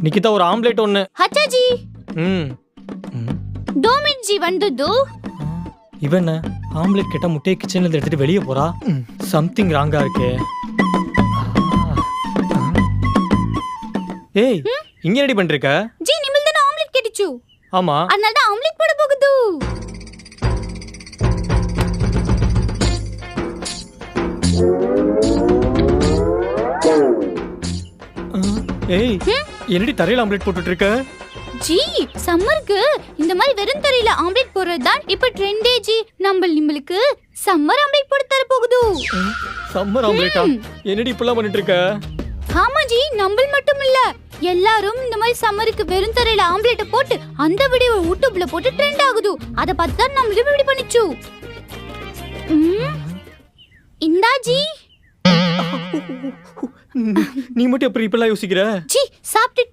நிக்கிதா ஒரு ஆம்லெட் ஒன்னு. அச்சாஜி ம். 2 மினிட் ஜி வந்தது. இவன் ஆம்லெட் கேட்டா முட்டையை கிச்சன்ல இருந்து எடுத்துட்டு வெளியே போறா. சம்திங் ராங்கா இருக்கே. ஏய் இங்க ரெடி பண்றீக்க? ஜி நிமில் தான ஆம்லெட் கேட்டிச்சு. ஆமா. அதனால தான் ஆம்லெட் போட போகுது. ஏய் என்னடி தரையில ஆம்லெட் போட்டுட்டு இருக்க? ஜி சம்மருக்கு இந்த மாதிரி வெறும் தரையில ஆம்லெட் போடுறது தான் இப்ப ட்ரெண்டே ஜி. நம்மளுக்கு சம்மர் ஆம்லெட் போட்டு தர போகுது. சம்மர் ஆம்லெட்டா? என்னடி இப்பலாம் பண்ணிட்டு இருக்க? ஆமா ஜி நம்ம மட்டும் இல்ல எல்லாரும் இந்த மாதிரி சம்மருக்கு வெறும் தரையில ஆம்லெட் போட்டு அந்த வீடியோ யூடியூப்ல போட்டு ட்ரெண்ட் ஆகுது. அத பார்த்து தான் நம்மளும் இப்படி பண்ணிச்சு. இந்தா ஜி. நீ மட்டும் எப்படி இப்பலாம் யோசிக்கிற? ஜி சாப்பிட்டு